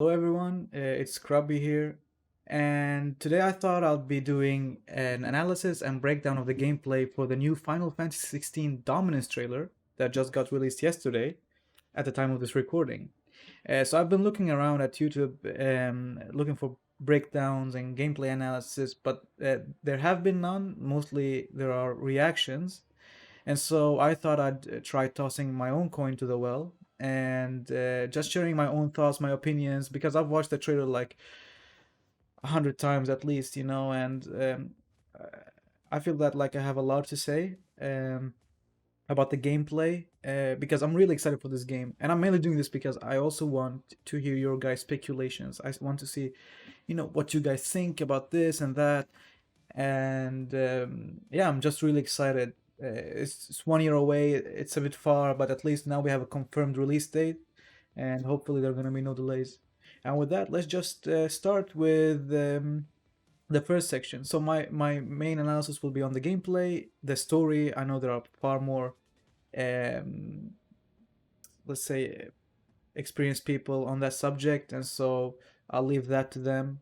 Hello everyone, it's Grubby here, and today I thought I'll be doing an analysis and breakdown of the gameplay for the new Final Fantasy 16 Dominance trailer that just got released yesterday at the time of this recording. So I've been looking around at YouTube, looking for breakdowns and gameplay analysis, but there have been none. Mostly there are reactions, and so I thought I'd try tossing my own coin to the well and just sharing my own thoughts, my opinions, because I've watched the trailer like 100 times at least, and uh, I feel that like I have a lot to say about the gameplay because I'm really excited for this game, and I'm mainly doing this because I also want to hear your guys' speculations. I want to see, what you guys think about this and that, and yeah, I'm just really excited. It's 1 year away. It's a bit far, but at least now we have a confirmed release date, and hopefully there are gonna be no delays. And with that, let's just start with the first section. So my main analysis will be on the gameplay, the story. I know there are far more, um, let's say, experienced people on that subject, and so I'll leave that to them,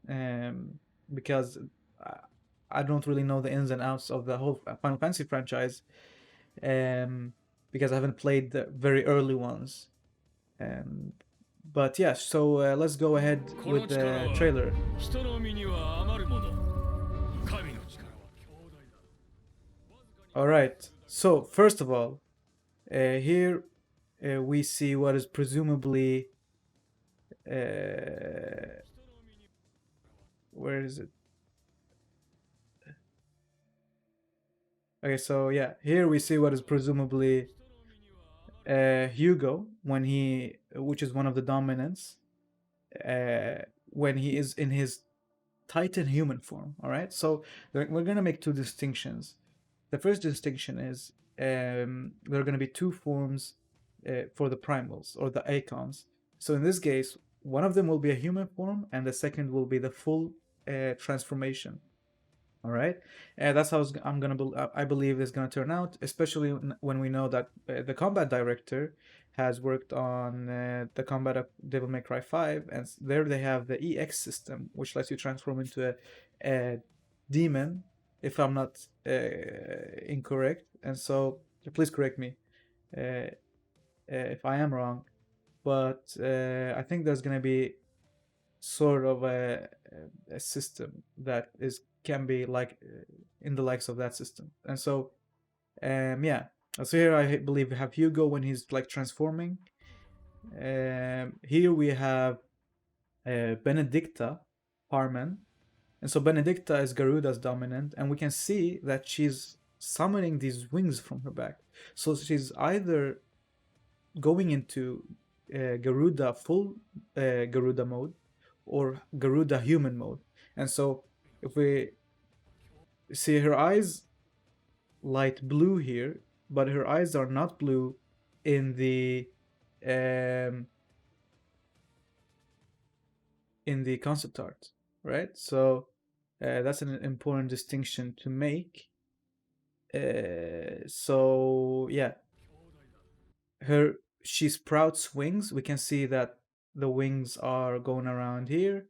um, because I, I don't really know the ins and outs of the whole Final Fantasy franchise, um, because I haven't played the very early ones. Um, but yeah, so let's go ahead この with 力 the は trailer. 人の身には余るもの。神の力は強大だ。 All right. So first of all, here we see what is presumably where is it? Okay, so yeah, here we see what is presumably Hugo which is one of the dominants, when he is in his Titan human form. All right, so we're gonna make two distinctions. The first distinction is there are gonna be two forms for the primals or the eikons. So in this case, one of them will be a human form, and the second will be the full transformation. All right, that's how I'm gonna. I believe is gonna turn out, especially when we know that the combat director has worked on the combat of Devil May Cry 5, and there they have the EX system, which lets you transform into a demon, if I'm not incorrect. And so, please correct me if I am wrong. But I think there's gonna be sort of a system that is can be like in the likes of that system. And so yeah, so here I believe we have Hugo when he's like transforming. Here we have Benedicta Harman, and so Benedicta is Garuda's dominant, and we can see that she's summoning these wings from her back. So she's either going into Garuda full Garuda mode or Garuda human mode. And so if we see her eyes light blue here, but her eyes are not blue in um, the concept art, right? So that's an important distinction to make. So yeah, her she sprouts wings. We can see that the wings are going around here,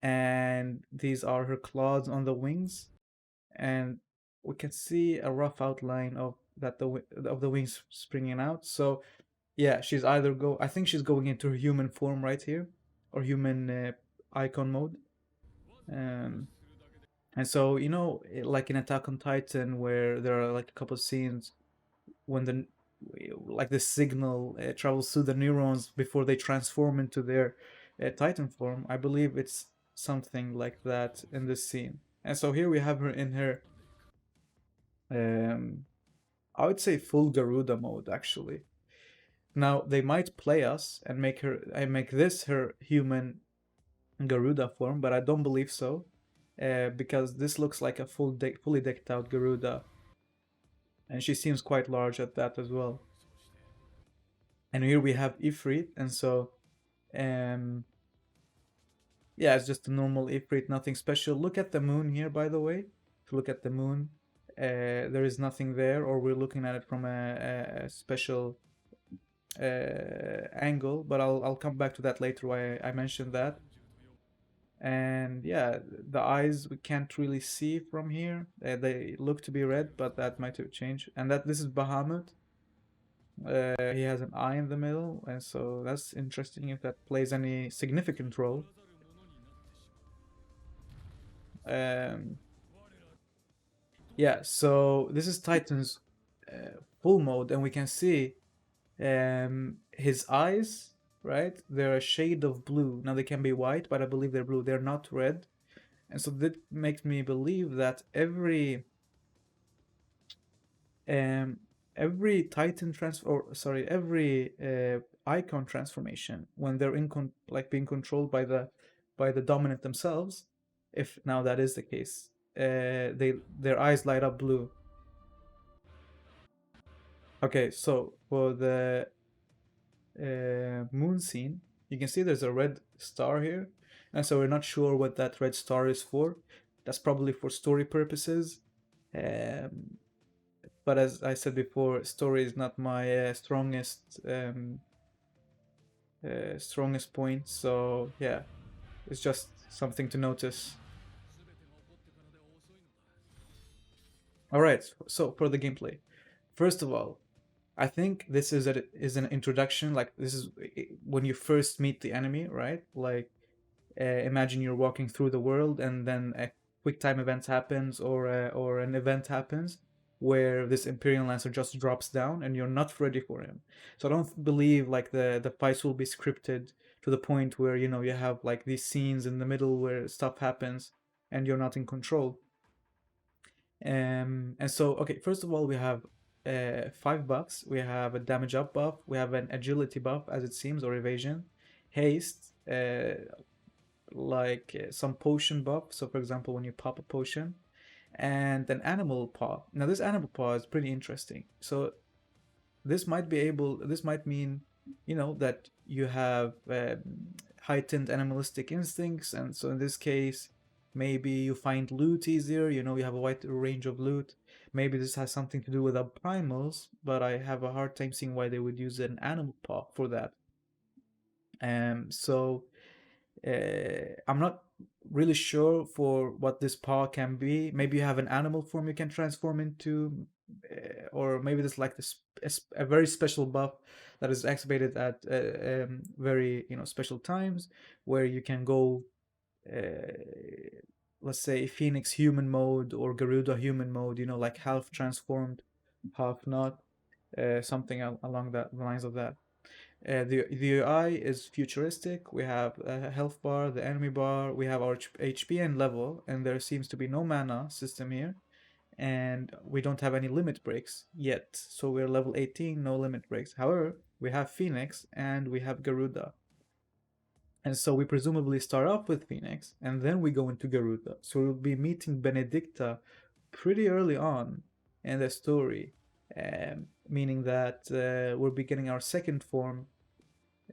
and these are her claws on the wings, and we can see a rough outline of the wings springing out. So yeah, she's either go I think she's going into her human form right here, or human icon mode. um and so like in Attack on Titan, where there are like a couple of scenes when the signal travels through the neurons before they transform into their Titan form. I believe it's something like that in this scene. And so here we have her in her um I would say full Garuda mode, actually. Now they might play us and make this her human Garuda form, but I don't believe so, because this looks like a fully decked out Garuda, and she seems quite large at that as well. And here we have Ifrit, and so um, yeah, it's just a normal Ifrit, nothing special. Look at the moon here, by the way. If you look at the moon, there is nothing there, or we're looking at it from a special angle, but I'll come back to that later why I mentioned that. And yeah, the eyes we can't really see from here. They look to be red, but that might have changed. And that this is Bahamut. He has an eye in the middle, and so that's interesting if that plays any significant role. Um, yeah, so this is Titan's full mode, and we can see his eyes, right? They're a shade of blue. Now they can be white, but I believe they're blue. They're not red. And so that makes me believe that um every Titan trans or sorry, every icon transformation when they're like being controlled by the dominant themselves, if now that is the case, their eyes light up blue. Okay, so for the moon scene, you can see there's a red star here, and so we're not sure what that red star is for. That's probably for story purposes. Um, but as I said before, story is not my strongest point. So yeah, it's just something to notice. All right, so for the gameplay, first of all, I think this is an introduction. Like this is when you first meet the enemy, right? Like imagine you're walking through the world and then a quick time event happens or an event happens where this Imperial Lancer just drops down and you're not ready for him. So I don't believe like the fights will be scripted to the point where you know you have like these scenes in the middle where stuff happens and you're not in control. And so, okay, first of all, we have five buffs. We have a damage up buff. We have an agility buff, as it seems, or evasion, haste, some potion buff. So, for example, when you pop a potion, and an animal paw. Now, this animal paw is pretty interesting. So, this might mean, you know, that you have heightened animalistic instincts, and so in this case, maybe you find loot easier. You know, you have a wide range of loot. Maybe this has something to do with the primals, but I have a hard time seeing why they would use an animal paw for that. So I'm not really sure for what this paw can be. Maybe you have an animal form you can transform into, or maybe there's like this a very special buff that is activated at very special times where you can go, let's say Phoenix human mode or Garuda human mode. You know, like half transformed, half not, something along that the lines of that. The UI is futuristic. We have a health bar, the enemy bar, we have our HP and level, and there seems to be no mana system here. And we don't have any limit breaks yet. So we're level 18, no limit breaks. However, we have Phoenix and we have Garuda. And so we presumably start off with Phoenix and then we go into Garuda. So we'll be meeting Benedicta pretty early on in the story, meaning that we'll be getting our second form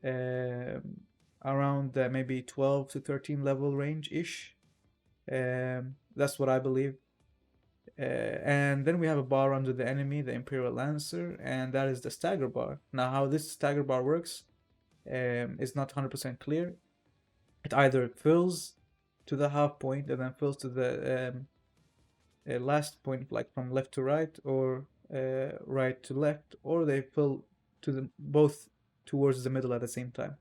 around maybe 12 to 13 level range ish. That's what I believe. And then we have a bar under the enemy, the Imperial Lancer, and that is the stagger bar. Now, how this stagger bar works is not 100% clear. It either fills to the half point and then fills to the last point, like from left to right or right to left, or they fill to the both towards the middle at the same time.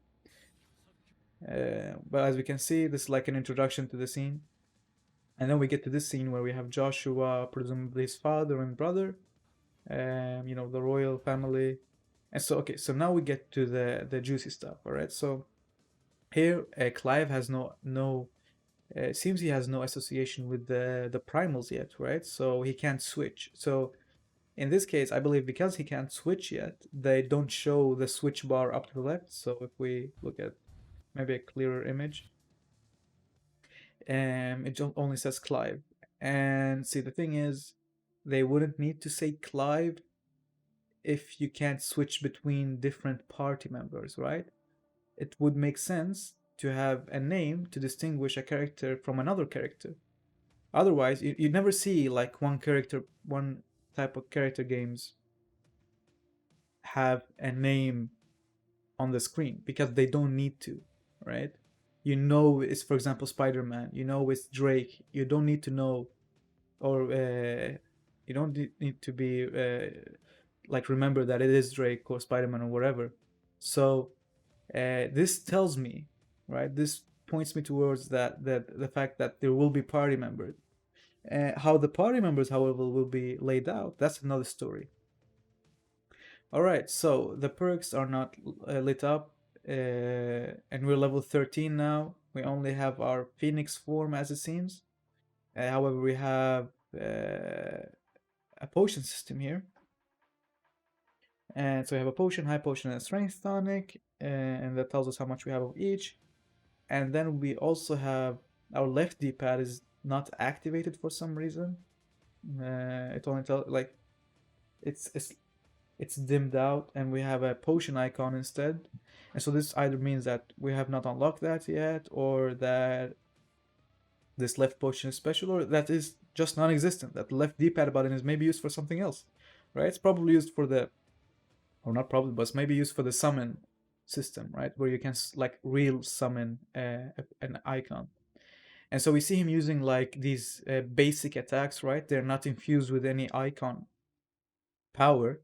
But as we can see, this is like an introduction to the scene. And then we get to this scene where we have Joshua, presumably his father and brother, the royal family. And so, okay, so now we get to the juicy stuff, all right? So here, Clive has seems he has no association with the primals yet, right? So he can't switch. So in this case, I believe because he can't switch yet, they don't show the switch bar up to the left. So if we look at maybe a clearer image, it only says Clive. And see, the thing is, they wouldn't need to say Clive if you can't switch between different party members, right? It would make sense to have a name to distinguish a character from another character. Otherwise, you never see like one type of character games have a name on the screen because they don't need to, right? You know it's, for example, Spider-Man. You know it's Drake. You don't need to know, or you don't need to be like remember that it is Drake or Spider-Man or whatever. So this tells me, right? This points me towards that the fact that there will be party members. How the party members, however, will be laid out, that's another story. All right, so the perks are not lit up, and we're level 13 now. We only have our Phoenix form as it seems. However, we have a potion system here. And so we have a potion, high potion, and a strength tonic, and that tells us how much we have of each. And then we also have our left D-pad is not activated for some reason. It only tells like it's it's it's dimmed out, and we have a potion icon instead. And so this either means that we have not unlocked that yet, or that this left potion is special, or that is just non-existent. That the left D-pad button is maybe used for something else, right? It's probably used for the, or not probably, but it's maybe used for the summon system, right? Where you can like real summon an icon. And so we see him using like these basic attacks, right? They're not infused with any icon power.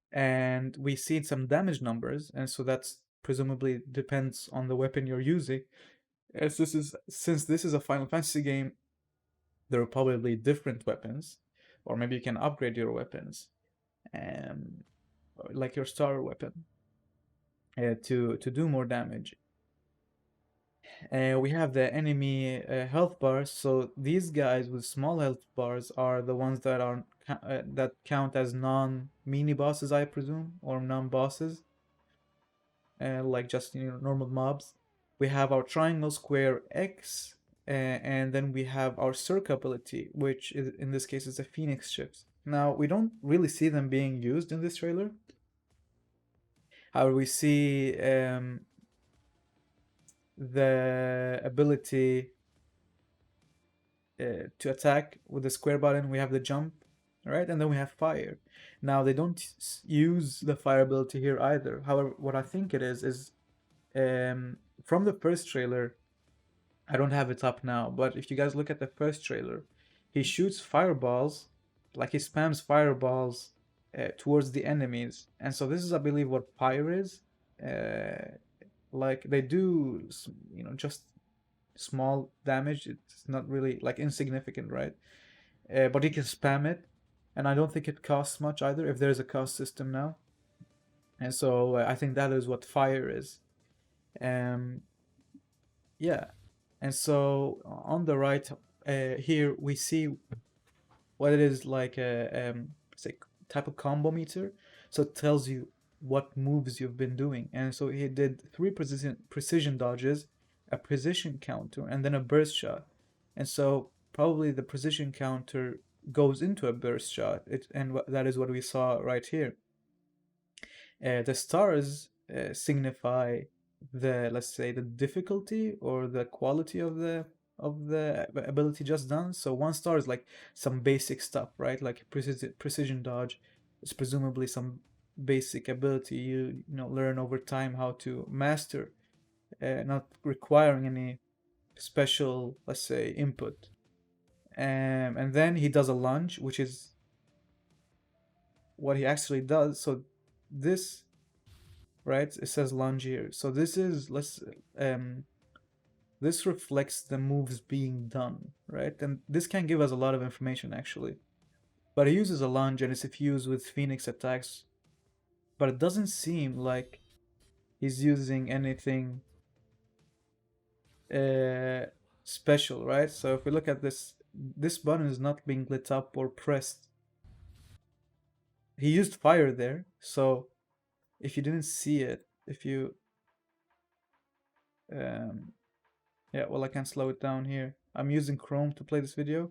And we see some damage numbers, and so that's presumably depends on the weapon you're using. As this is, since this is a Final Fantasy game, there are probably different weapons, or maybe you can upgrade your weapons, um, like your star weapon, to do more damage. We have the enemy health bars. So these guys with small health bars are the ones that are that count as non-mini bosses, I presume, or non-bosses, like just normal mobs. We have our triangle, square, X, and then we have our circle ability, which is, in this case is a phoenix ships. Now we don't really see them being used in this trailer. However, we see the ability to attack with the square button. We have the jump, right? And then we have fire. Now they don't use the fire ability here either. However, what I think it is from the first trailer. I don't have it up now, but if you guys look at the first trailer, he shoots fireballs, like he spams fireballs towards the enemies. And so this is, I believe, what fire is. Like they do, just small damage. It's not really like insignificant, right? But he can spam it, and I don't think it costs much either. If there's a cost system now, and so I think that is what fire is. Um, yeah, and so on the right here we see what it is like a say type of combo meter. So it tells you what moves you've been doing, and so he did three precision dodges, a precision counter, and then a burst shot. And so probably the precision counter goes into a burst shot. And that is what we saw right here. The stars signify the, let's say, the difficulty or the quality of the ability just done. So one star is like some basic stuff, right? Like precision dodge is presumably some basic ability you learn over time how to master, not requiring any special, let's say, input. And then he does a lunge, which is what he actually does. So this, right, it says lunge here. So this is, this reflects the moves being done, right? And this can give us a lot of information actually. But he uses a lunge and it's infused with phoenix attacks, but it doesn't seem like he's using anything special, right? So if we look at this button is not being lit up or pressed. He used fire there, so if you didn't see it, if you yeah, well, I can slow it down here. I'm using Chrome to play this video,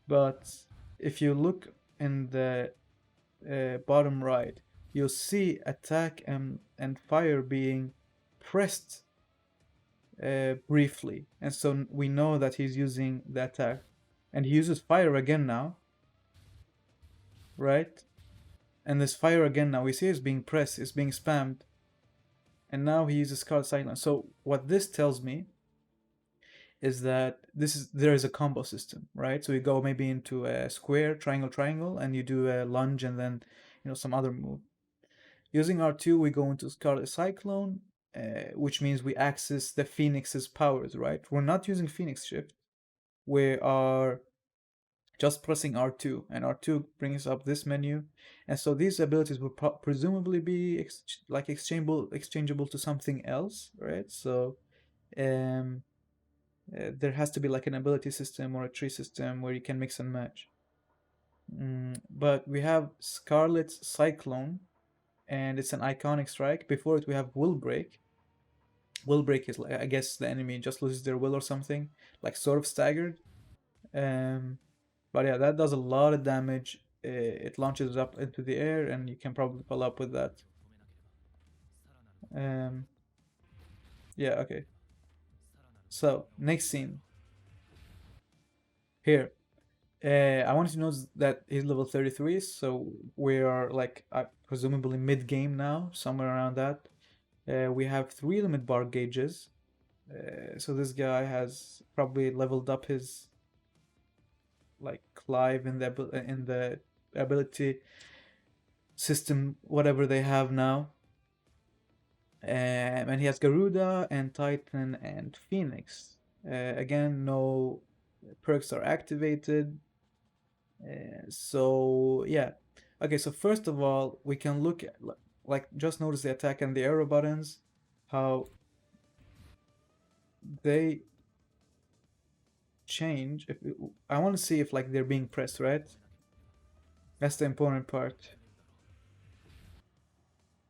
but if you look in the bottom right, you'll see attack and fire being pressed briefly, and so we know that he's using the attack, and he uses fire again now, right? And this fire again now we see is being pressed, is being spammed, and now he uses Scarlet Silence. So what this tells me is that there is a combo system, right? So you go maybe into a square, triangle, triangle, and you do a lunge and then some other move. Using R2, we go into Scarlet Cyclone, which means we access the Phoenix's powers, right? We're not using Phoenix Shift. We are just pressing R2, and R2 brings up this menu. And so these abilities will presumably be exchangeable to something else, right? So um, there has to be like an ability system or a tree system where you can mix and match. But we have Scarlet Cyclone, and it's an iconic strike. Before it, we have Will Break. Will Break is like, I guess the enemy just loses their will or something, like sort of staggered. Um, but yeah, that does a lot of damage. It launches up into the air, and you can probably follow up with that. Um, yeah, okay. So next scene here. I want you to know that he's level 33, so we are like presumably mid game now, somewhere around that. We have 3 limit bar gauges. So this guy has probably leveled up his like Clive in the ability system, whatever they have now. And he has Garuda and Titan and Phoenix. Again, no perks are activated. So yeah. Okay, so first of all, we can look at like just notice the attack and the arrow buttons, how they change. If I want to see if like they're being pressed, right? That's the important part.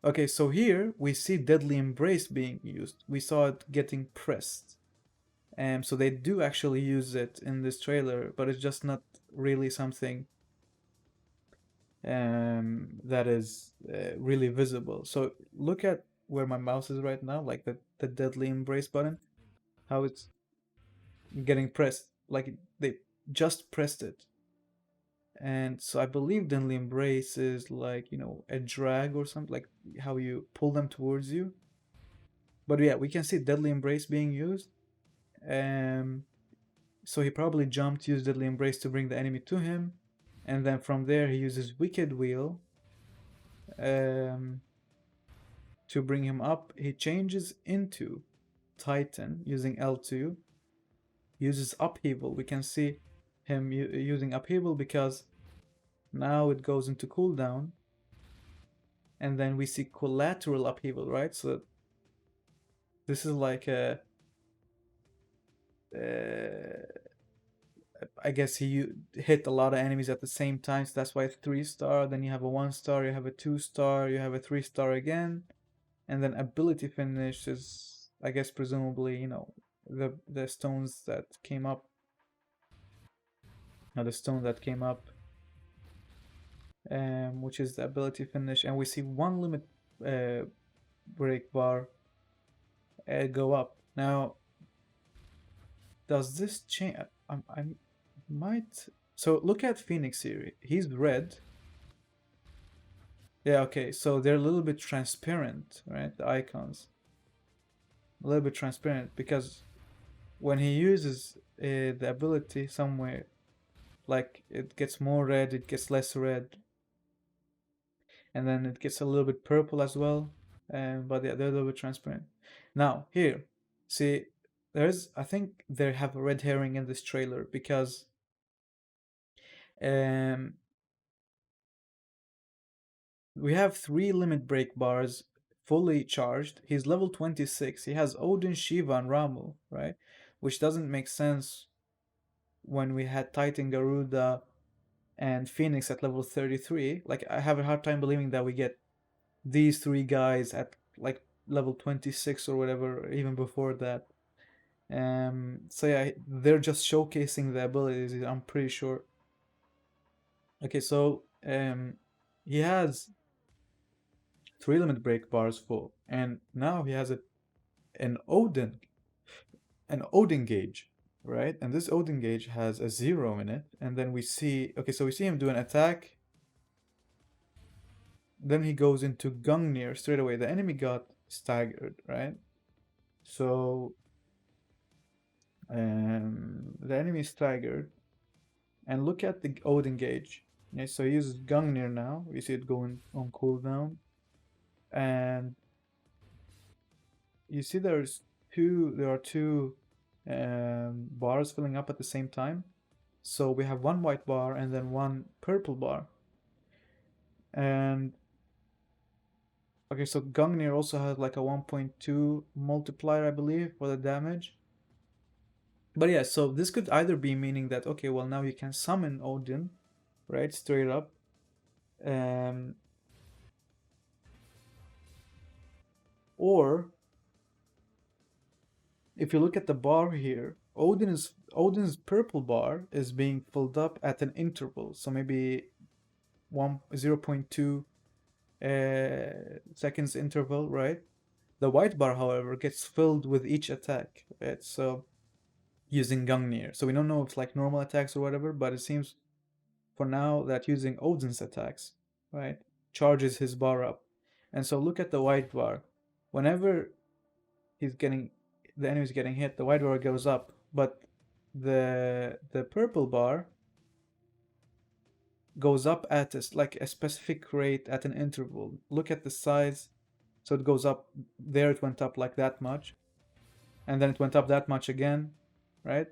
Okay, so here we see Deadly Embrace being used. We saw it getting pressed. So they do actually use it in this trailer, but it's just not really something that is really visible. So look at where my mouse is right now, like the Deadly Embrace button, how it's getting pressed. Like they just pressed it. And so I believe Deadly Embrace is like, a drag or something, like how you pull them towards you. But yeah, we can see Deadly Embrace being used. Um, so he probably jumped, used Deadly Embrace to bring the enemy to him. And then from there, he uses Wicked Wheel um, to bring him up. He changes into Titan using L2, uses Upheaval. We can see him using Upheaval because now it goes into cooldown. And then we see Collateral Upheaval, right? So this is like I guess he hit a lot of enemies at the same time, so that's why it's 3-star. Then you have a 1-star, you have a 2-star, you have a 3-star again, and then ability finish is, I guess, presumably, the stones that came up. Now the stone that came up, which is the ability finish, and we see 1 limit break bar go up. Now, does this change? I might. So look at Phoenix here. He's red. Yeah, okay. So they're a little bit transparent, right? The icons. A little bit transparent because when he uses the ability somewhere, like it gets more red, it gets less red, and then it gets a little bit purple as well. But yeah, they're a little bit transparent. Now here, see, I think they have a red herring in this trailer because um we have 3 limit break bars fully charged. He's level 26. He has Odin, Shiva, and Ramu, right? Which doesn't make sense when we had Titan, Garuda, and Phoenix at level 33. Like, I have a hard time believing that we get these 3 guys at like level 26 or whatever, even before that. So yeah, they're just showcasing the abilities, I'm pretty sure. Okay, so he has 3 limit break bars full, and now he has an Odin an Odin gauge, right? And this Odin gauge has a 0 in it, and then we see, okay, so we see him do an attack, Then he goes into Gungnir straight away. The enemy got staggered, right? So the enemy is staggered. And look at the Odin gauge. Yeah, so he uses Gungnir now. We see it going on cooldown. And you see there are two bars filling up at the same time. So we have one white bar and then one purple bar. And okay, so Gungnir also has like a 1.2 multiplier, I believe, for the damage. But yeah, so this could either be meaning that, okay, well, now you can summon Odin, right, straight up. Um, or if you look at the bar here, Odin's purple bar is being filled up at an interval, so maybe 0.2 seconds interval, right? The white bar, however, gets filled with each attack, right? So using Gungnir. So we don't know if it's like normal attacks or whatever, but it seems for now that using Odin's attacks, right, charges his bar up. And so look at the white bar. Whenever he's getting the enemy's getting hit, the white bar goes up, but the purple bar goes up at a specific rate at an interval. Look at the size. So it goes up there, it went up like that much, and then it went up that much again, right?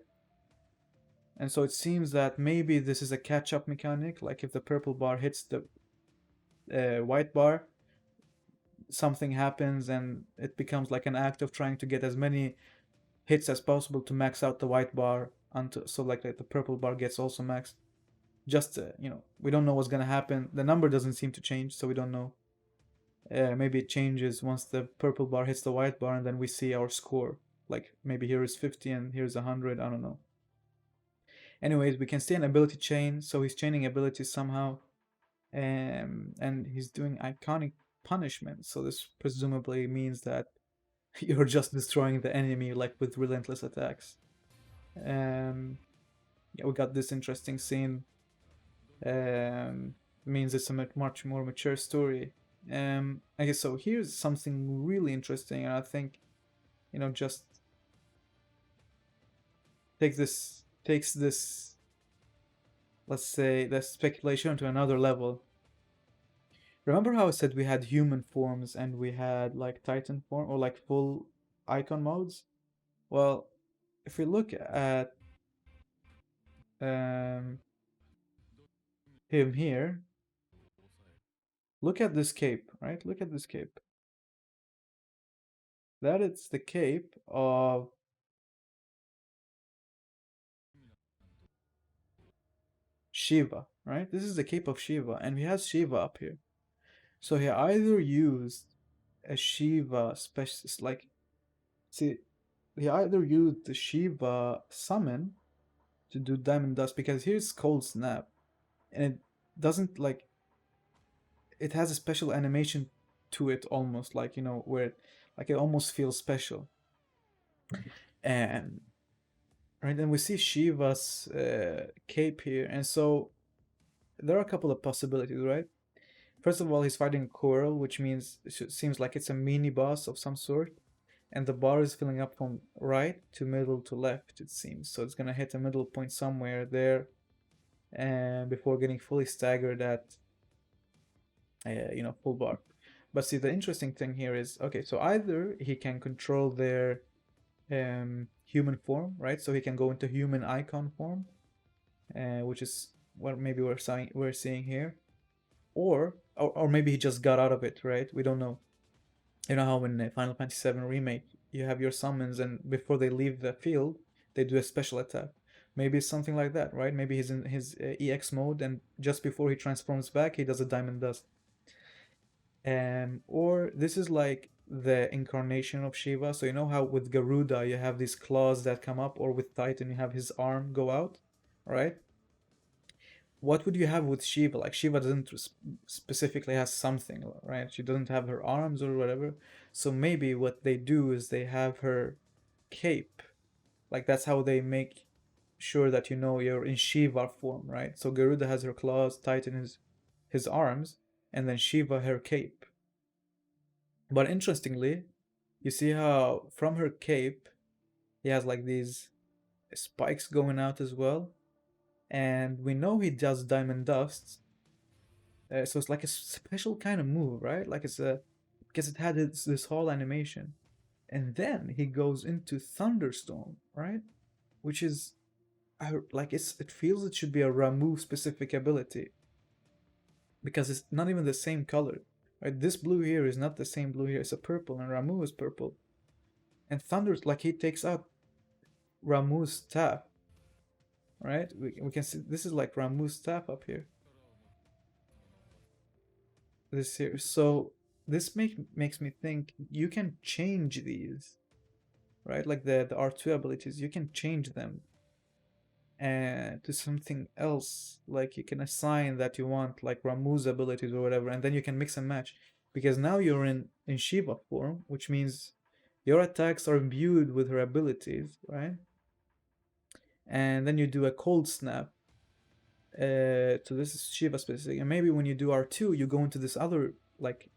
And so it seems that maybe this is a catch-up mechanic, like if the purple bar hits the white bar, something happens and it becomes like an act of trying to get as many hits as possible to max out the white bar until so like the purple bar gets also maxed. Just we don't know what's gonna happen. The number doesn't seem to change, so we don't know. Maybe it changes once the purple bar hits the white bar, and then we see our score. Like maybe here is 50 and here's 100. I don't know. Anyways, we can see an ability chain, so he's chaining abilities somehow, and he's doing iconic punishment. So this presumably means that you're just destroying the enemy like with relentless attacks. Um, yeah, we got this interesting scene. Means it's a much more mature story. I guess so. Here's something really interesting, and I think just takes this, let's say, the speculation to another level. Remember how I said we had human forms and we had like Titan form or like full icon modes? Well, if we look at um, him here, look at this cape, right? Look at this cape. That is the cape of Shiva, right? This is the cape of Shiva, and he has Shiva up here. So he either used a Shiva special, like, see, he either used the Shiva summon to do Diamond Dust because here's Cold Snap, and it doesn't like it has a special animation to it almost like where like it almost feels special. And right, and we see Shiva's cape here, and so there are a couple of possibilities, right? First of all, he's fighting a Coral, which means it seems like it's a mini boss of some sort, and the bar is filling up from right to middle to left, it seems. So it's gonna hit a middle point somewhere there, and before getting fully staggered at full bar. But see, the interesting thing here is, okay, so either he can control their human form, right? So he can go into human-eikon form, which is what maybe we're seeing here, or maybe he just got out of it, right? We don't know. You know how in Final Fantasy VII Remake you have your summons, and before they leave the field, they do a special attack. Maybe it's something like that, right? Maybe he's in his EX mode, and just before he transforms back, he does a Diamond Dust. Or this is like the incarnation of Shiva. So you know how with Garuda you have these claws that come up, or with Titan you have his arm go out, right? What would you have with Shiva? Like Shiva doesn't specifically has something, right? She doesn't have her arms or whatever. So maybe what they do is they have her cape. Like that's how they make sure that you're in Shiva form, right? So Garuda has her claws, Titan is his arms, and then Shiva her cape. But interestingly, you see how from her cape he has like these spikes going out as well, and we know he does diamond dust, so it's like a special kind of move, right? Like it's a because it had this whole animation, and then he goes into thunderstorm, right? Which is like it feels it should be a Ramu specific ability because it's not even the same color. Right? This blue here is not the same blue here. It's a purple, and Ramu is purple. And Thunder's like he takes out Ramu's staff, right? We can see this is like Ramu's staff up here. This here. So this makes me think you can change these, right? Like the R2 abilities, you can change them and to something else. Like you can assign that you want like Ramu's abilities or whatever, and then you can mix and match. Because now you're in Shiva form, which means your attacks are imbued with her abilities, right? And then you do a cold snap. So this is Shiva specific, and maybe when you do R2, you go into this other like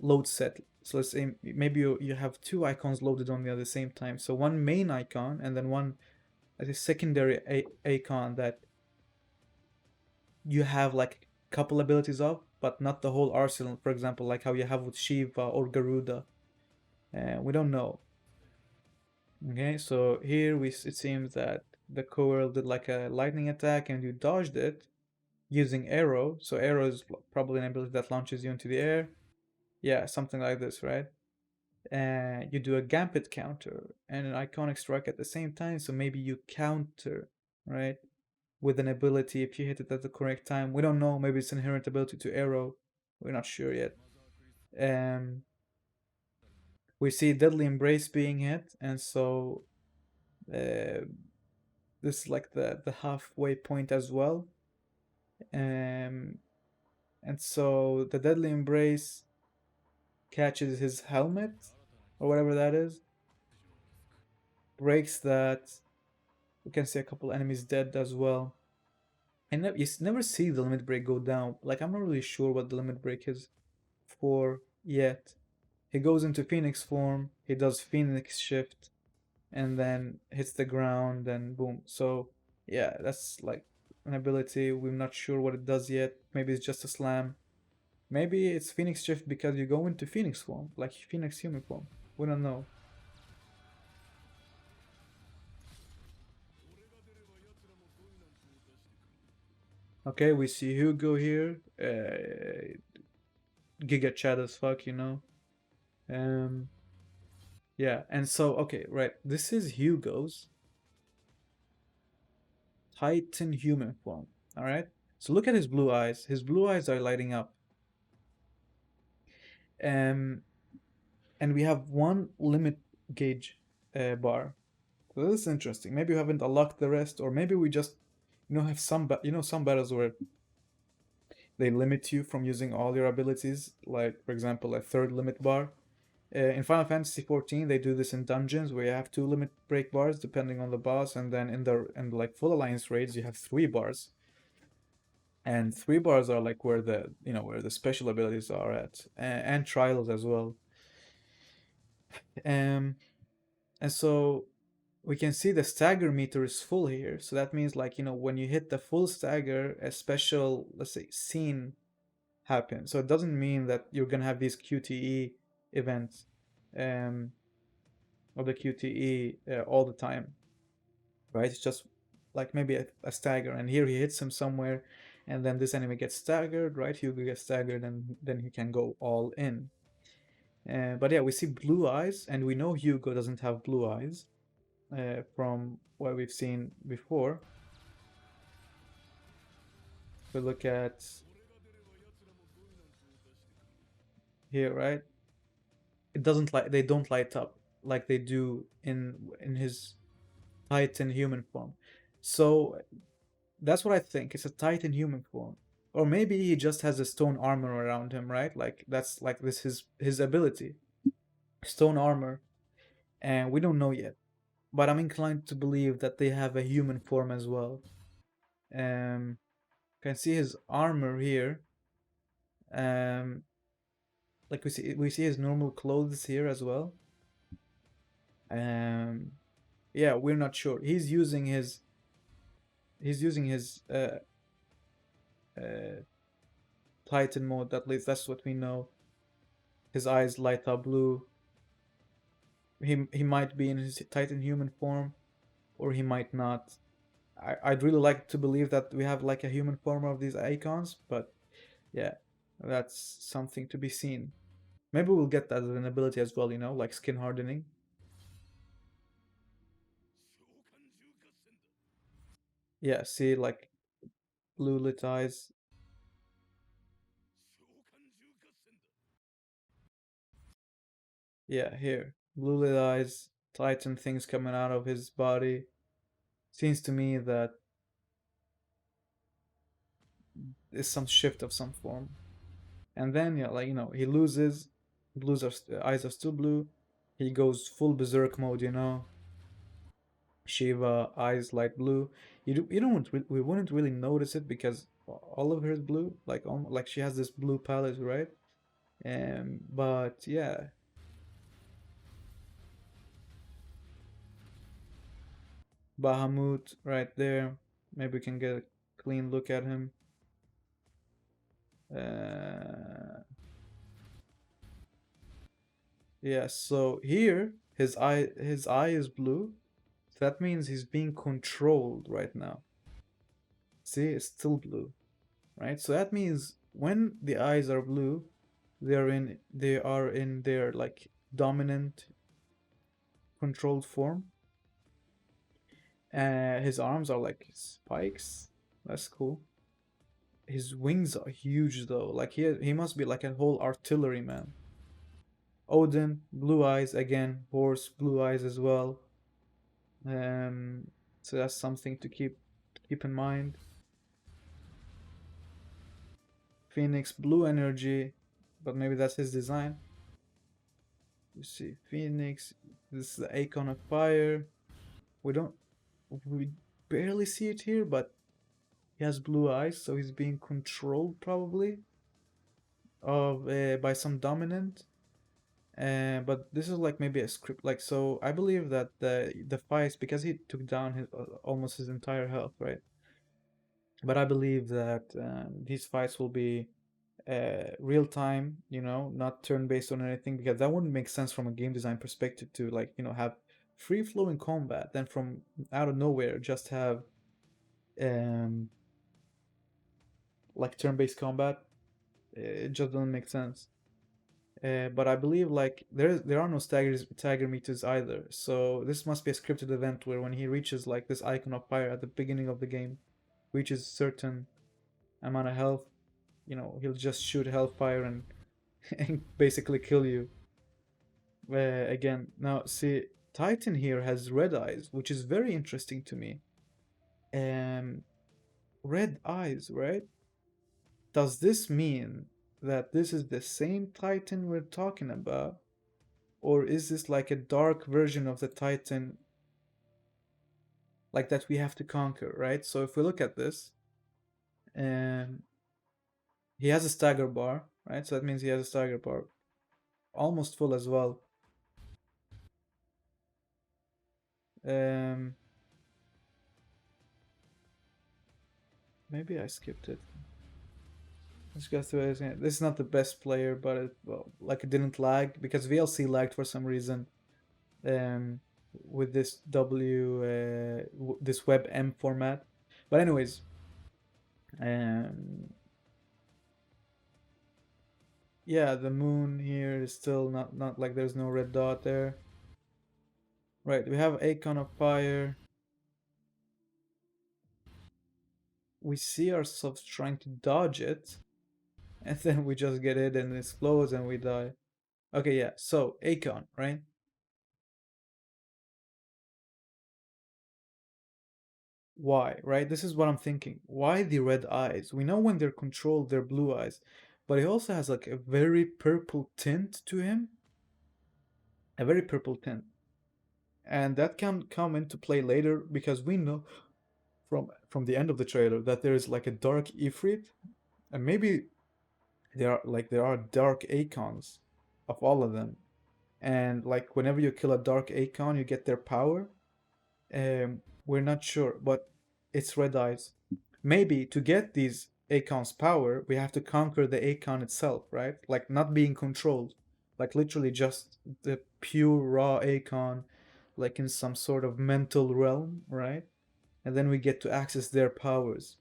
load set. So let's say maybe you have two icons loaded on me at the same time. So one main icon and then one as a secondary icon that you have like a couple abilities of, but not the whole arsenal. For example, like how you have with Shiva or Garuda. We don't know. Okay, so here it seems that the Coil did like a lightning attack and you dodged it using arrow. So arrow is probably an ability that launches you into the air. Yeah, something like this, right? And you do a gambit counter and an iconic strike at the same time. So maybe you counter, right? With an ability if you hit it at the correct time. We don't know. Maybe it's inherent ability to arrow. We're not sure yet. Um, we see Deadly Embrace being hit, and so this is like the halfway point as well. Um, and so the Deadly Embrace catches his helmet or whatever that is, breaks that. We can see a couple enemies dead as well. And you never see the limit break go down. Like I'm not really sure what the limit break is for yet. He goes into Phoenix form, he does Phoenix shift, and then hits the ground, and boom. So yeah, that's like an ability. We're not sure what it does yet. Maybe it's just a slam. Maybe it's Phoenix shift because you go into Phoenix form, like Phoenix human form. We don't know. Okay, we see Hugo here. Giga Chad as fuck, you know. Um, yeah, and so okay, right. This is Hugo's Titan human form. All right. So look at his blue eyes. His blue eyes are lighting up. Um, and we have one limit gauge bar. So this is interesting. Maybe we haven't unlocked the rest, or maybe we just have some battles where they limit you from using all your abilities. Like for example, a third limit bar. In Final Fantasy 14, they do this in dungeons where you have two limit break bars depending on the boss, and then in like full alliance raids you have 3 bars. And 3 bars are like where the special abilities are at, and trials as well. Um, and so we can see the stagger meter is full here. So that means like when you hit the full stagger, a special, let's say, scene happens. So it doesn't mean that you're gonna have these QTE events, um, or the QTE all the time, right? It's just like maybe a stagger, and here he hits him somewhere, and then this enemy gets staggered, right? Hugo gets staggered, and then he can go all in. But yeah, we see blue eyes, and we know Hugo doesn't have blue eyes from what we've seen before. We look at here, right? It doesn't like they don't light up like they do in his Titan human form. So that's what I think. It's a Titan human form. Or maybe he just has a stone armor around him, right? Like that's like this his ability. Stone armor. And we don't know yet. But I'm inclined to believe that they have a human form as well. Um can see his armor here. Um, like we see his normal clothes here as well. Um, yeah, we're not sure. He's using his uh, Titan mode. At least that's what we know. His eyes light up blue. He might be in his Titan human form, or he might not. I'd really like to believe that we have like a human form of these icons, but yeah, that's something to be seen. Maybe we'll get that as an ability as well, like skin hardening. Yeah, see, like blue lit eyes. Yeah, here. Blue lit eyes, Titan things coming out of his body. Seems to me that it's some shift of some form. And then, yeah, like, he loses. Eyes are still blue. He goes full berserk mode. Shiva eyes light blue. You don't we wouldn't really notice it because all of her is blue, like she has this blue palette, right? But yeah, Bahamut right there. Maybe we can get a clean look at him. Uh, yeah. So here, his eye is blue. So that means he's being controlled right now. See, it's still blue, right? So that means when the eyes are blue, they are in their like dominant controlled form. His arms are like spikes. That's cool. His wings are huge though. Like he must be like a whole artillery man. Odin, blue eyes again. Horse, blue eyes as well. Um, so that's something to keep in mind. Phoenix, blue energy, but maybe that's his design. You see, Phoenix. This is the icon of fire. We don't, we barely see it here, but he has blue eyes, so he's being controlled probably of by some dominant. But this is like maybe a script. Like, so I believe that the fights, because he took down his almost his entire health, right? But I believe that these fights will be real time, not turn based on anything, because that wouldn't make sense from a game design perspective to like have free flowing combat, then from out of nowhere just have um like turn based combat. It just doesn't make sense. But I believe like there are no stagger meters either. So this must be a scripted event where when he reaches like this icon of fire at the beginning of the game, reaches certain amount of health, he'll just shoot hellfire and, and basically kill you. Again, now see, Titan here has red eyes, which is very interesting to me. Um, red eyes, right? Does this mean that this is the same Titan we're talking about? Or is this like a dark version of the Titan, like that we have to conquer, right? So if we look at this, um, he has a stagger bar, right? So that means he has a stagger bar, almost full as well. Um, Maybe I skipped it. Let's go through it. This is not the best player, but it didn't lag because VLC lagged for some reason. Um, with this this WebM format. But anyways, um, yeah, the moon here is still not like there's no red dot there. Right, we have icon of fire. We see ourselves trying to dodge it, and then we just get it and it explodes and we die. Okay, yeah. So icon, right? Why, right? This is what I'm thinking. Why the red eyes? We know when they're controlled, they're blue eyes, but he also has like a very purple tint to him, a very purple tint, and that can come into play later because we know from the end of the trailer that there is like a dark Ifrit, and maybe there are dark eikons of all of them, and like whenever you kill a dark eikon, you get their power. We're not sure, but it's red eyes. Maybe to get these Akon's power, we have to conquer the Akon itself, right? Like not being controlled, like literally just the pure raw Akon, like in some sort of mental realm, right? And then we get to access their powers.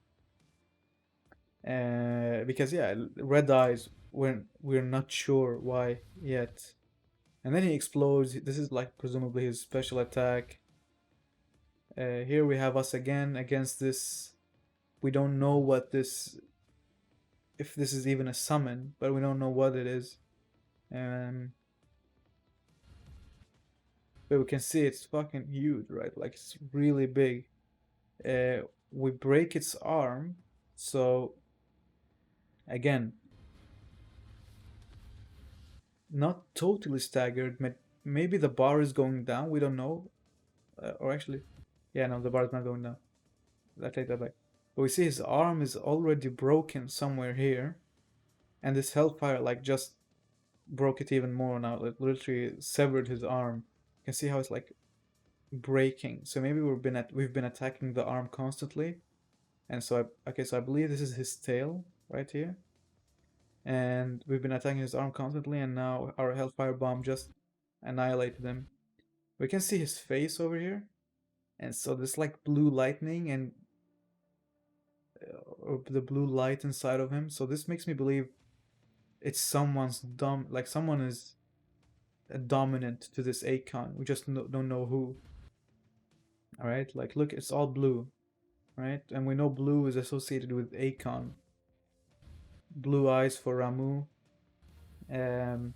Because yeah, red eyes, we're not sure why yet. And then he explodes. This is like presumably his special attack. Here we have us again against this. We don't know what this, if this is even a summon, but we don't know what it is. Um, but we can see it's fucking huge, right? Like it's really big. We break its arm, so again, not totally staggered. Maybe the bar is going down. We don't know, or actually, yeah, no, the bar is not going down. I take that back. But we see his arm is already broken somewhere here, and this hellfire like just broke it even more now. It literally severed his arm. You can see how it's like breaking. So maybe we've been attacking the arm constantly. And so I believe this is his tail right here. And we've been attacking his arm constantly, and now our Hellfire Bomb just annihilated him. We can see his face over here. And so this like blue lightning and the blue light inside of him. So this makes me believe it's someone's like someone is dominant to this Akon. We just don't know who. All right, like look, it's all blue, right? And we know blue is associated with Akon. Blue eyes for Ramu. And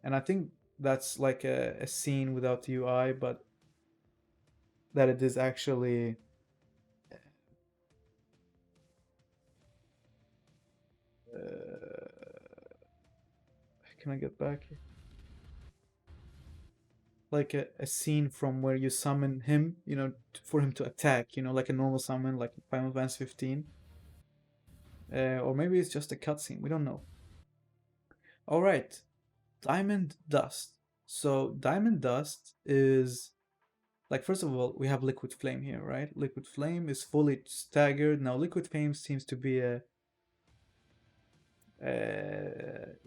I think that's like a scene without UI, but that it is actually. Can I get back here? Like a scene from where you summon him, for him to attack, like a normal summon, like Final Fantasy 15. Or maybe it's just a cutscene, we don't know. Alright, Diamond Dust. So, Diamond Dust is. Like, first of all, we have Liquid Flame here, right? Liquid Flame is fully staggered. Now, Liquid Flame seems to be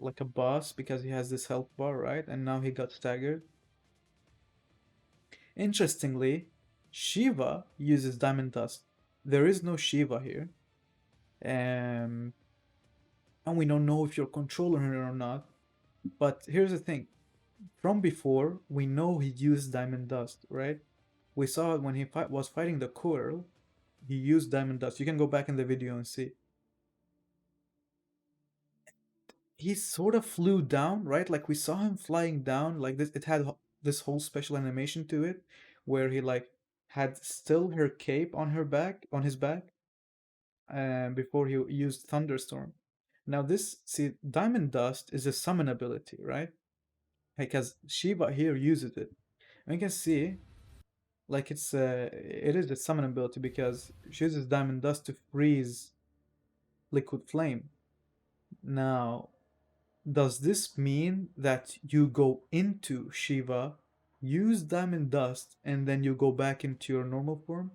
like a boss because he has this health bar, right? And now he got staggered. Interestingly, Shiva uses Diamond Dust. There is no Shiva here. And we don't know if you're controlling her or not. But here's the thing. From before, we know he used Diamond Dust, right? We saw it when he was fighting the Coral. He used Diamond Dust. You can go back in the video and see. He sort of flew down, right? Like we saw him flying down like this. It had this whole special animation to it where he like had still her cape on her back, on his back, before he used Thunderstorm. Now this, see, Diamond Dust is a summon ability, right? Because Shiva here uses it. And you can see like it is a summon ability because she uses Diamond Dust to freeze Liquid Flame. Now, does this mean that you go into Shiva, use Diamond Dust, and then you go back into your normal form?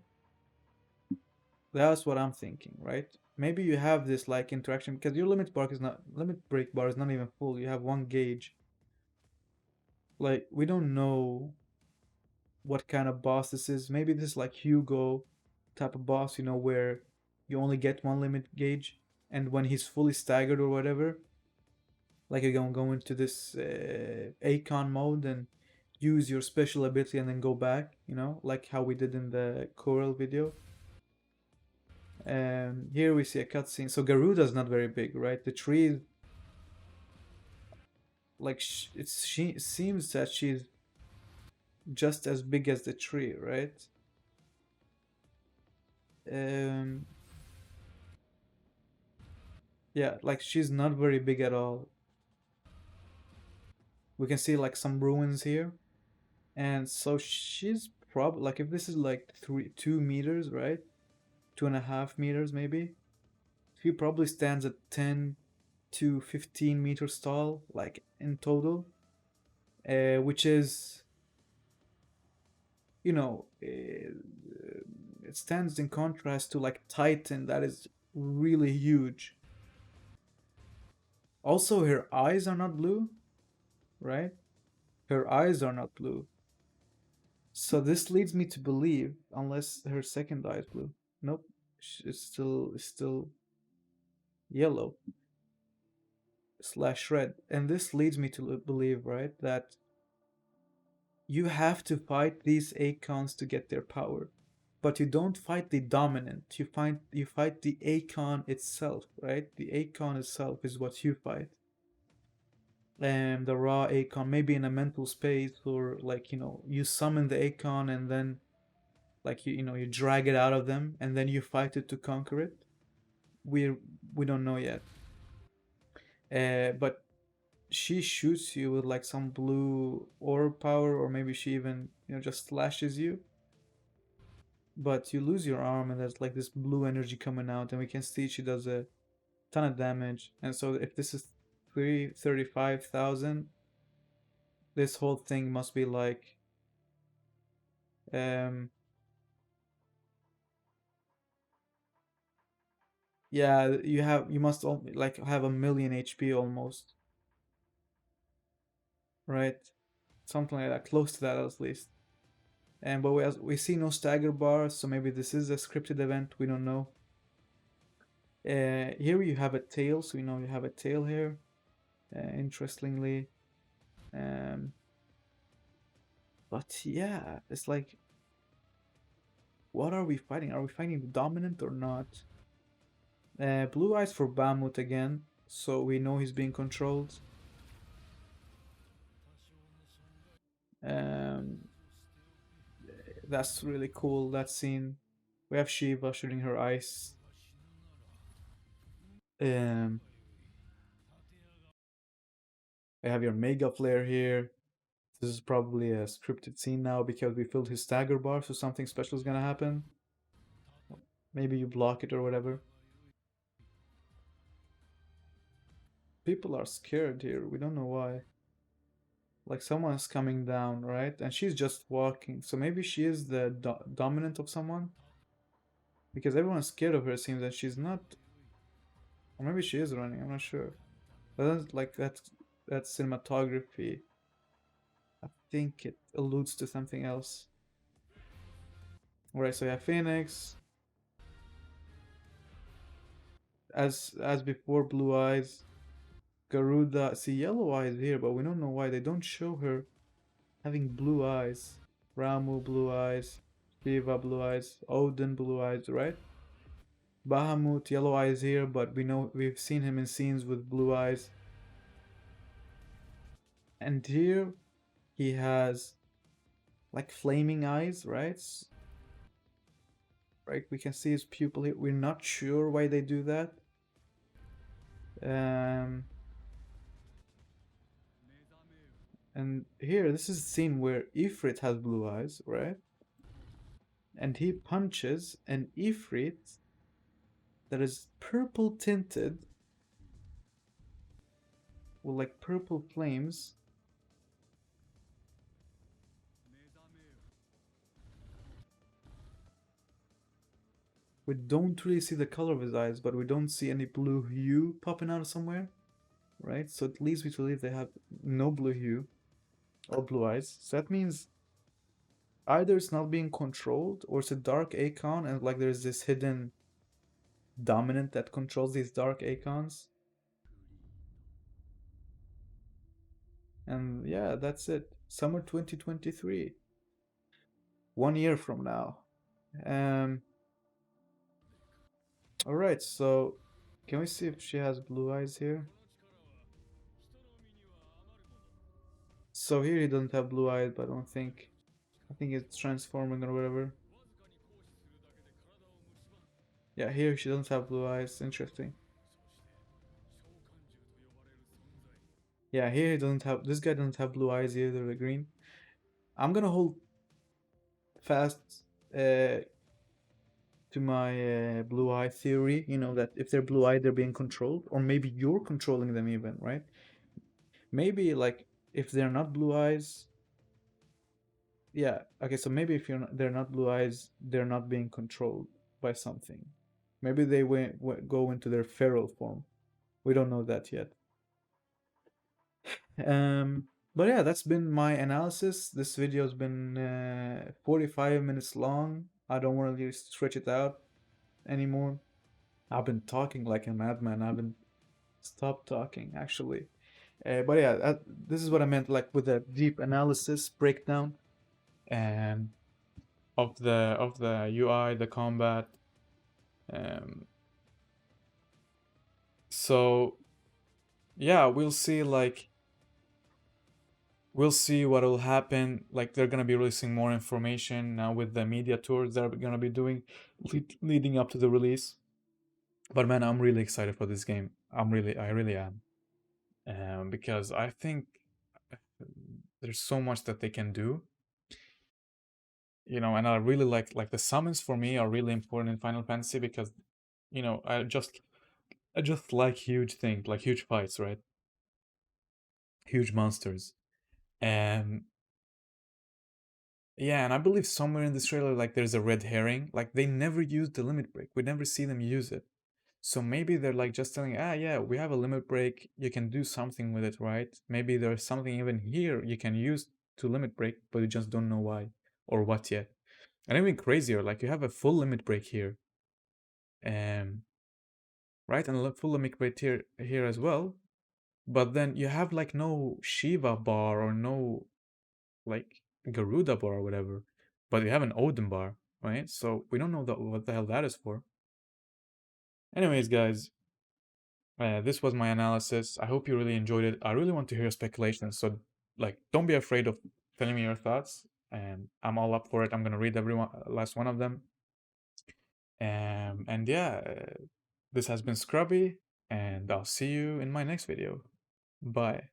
That's what I'm thinking, right? Maybe you have this like interaction because your limit break bar is not even full. You have one gauge. Like we don't know what kind of boss this is. Maybe this is like Hugo type of boss, where you only get one limit gauge, and when he's fully staggered or whatever, like you're gonna go into this Eikon mode and use your special ability and then go back, like how we did in the Coral video. And here we see a cutscene. So Garuda's not very big, right? The tree, like she seems that she's just as big as the tree, right? Um, yeah, like she's not very big at all. We can see like some ruins here, and so she's probably like if this is like 2 meters, right? 2.5 meters maybe. He probably stands at 10 to 15 meters tall, like in total, which is, you know, it stands in contrast to like Titan, that is really huge. Also, her eyes are not blue, right? Her eyes are not blue. So this leads me to believe, unless her second eye is blue. Nope, it's still yellow slash red, and this leads me to believe, right, that you have to fight these eikons to get their power, but you don't fight the dominant. You fight the eikon itself, right? The eikon itself is what you fight. And the raw eikon, maybe in a mental space, or like you summon the eikon and then like you drag it out of them and then you fight it to conquer it. We don't know yet. But she shoots you with like some blue orb power, or maybe she even just slashes you, but you lose your arm and there's like this blue energy coming out, and we can see she does a ton of damage. And so if this is 335,000, this whole thing must be like um yeah, you must like have a million HP almost, right? Something like that, close to that at least. And but we see no stagger bars, so maybe this is a scripted event, we don't know. Here you have a tail, so you have a tail here, interestingly. Um, but yeah, it's like, what are we fighting? Are we fighting the dominant or not? Blue eyes for Bahamut again, so we know he's being controlled. Um, that's really cool, that scene. We have Shiva shooting her ice. Um, we have your Mega Flare here. This is probably a scripted scene now because we filled his stagger bar, so something special is gonna happen. Maybe you block it or whatever. People are scared here. We don't know why. Like someone's coming down, right? And she's just walking. So maybe she is the dominant of someone? Because everyone's scared of her, it seems that she's not. Or maybe she is running, I'm not sure. But that's like that's cinematography. I think it alludes to something else. Alright, so yeah, Phoenix. As before, Blue Eyes. Garuda. See, Yellow Eyes here, but we don't know why. They don't show her having blue eyes. Ramu blue eyes, Shiva blue eyes, Odin blue eyes, right? Bahamut yellow eyes here, but we know we've seen him in scenes with blue eyes. And here he has like flaming eyes, right? Right, we can see his pupil here. We're not sure why they do that. Um, and here, this is a scene where Ifrit has blue eyes, right? And he punches an Ifrit that is purple tinted with like purple flames. We don't really see the color of his eyes, but we don't see any blue hue popping out of somewhere, right? So it leads me to believe they have no blue hue or blue eyes. So that means either it's not being controlled or it's a dark eikon, and like there's this hidden dominant that controls these dark eikons. And yeah, that's it. Summer 2023. 1 year from now. Um. All right. So, can we see if she has blue eyes here? So here he doesn't have blue eyes, but I don't think. I think it's transforming or whatever. Yeah, here she doesn't have blue eyes. Interesting. Yeah, here he doesn't have. This guy doesn't have blue eyes either. The green. I'm gonna hold fast uh, to my blue eye theory. You know that if they're blue eyed, they're being controlled, or maybe you're controlling them even, right? Maybe like if they're not blue eyes, yeah. Okay, so maybe if they're not blue eyes, they're not being controlled by something. Maybe they go into their feral form. We don't know that yet. But yeah, that's been my analysis. This video's been 45 minutes long. I don't want to really stretch it out anymore. I've been talking like a madman. I haven't stopped talking actually. But yeah, this is what I meant, like with a deep analysis breakdown um, of the UI, the combat. Um, so yeah, we'll see what will happen. Like they're gonna be releasing more information now with the media tours they're gonna be doing leading up to the release. But man, I'm really excited for this game. I really am. Because I think there's so much that they can do. And I really like the summons for me are really important in Final Fantasy because, I just like huge things, like huge fights, right? Huge monsters. And yeah, and I believe somewhere in this trailer, like there's a red herring. Like they never used the limit break. We never see them use it. So maybe they're like just telling, yeah, we have a limit break. You can do something with it, right? Maybe there's something even here you can use to limit break, but you just don't know why or what yet. And even crazier, like you have a full limit break here, um, right? And a full limit break here as well. But then you have like no Shiva bar or no like Garuda bar or whatever, but you have an Odin bar, right? So we don't know what the hell that is for. Anyways, guys, this was my analysis. I hope you really enjoyed it. I really want to hear speculations, so like don't be afraid of telling me your thoughts. And I'm all up for it. I'm gonna read every last one of them. And yeah, this has been Scrubby, and I'll see you in my next video. Bye.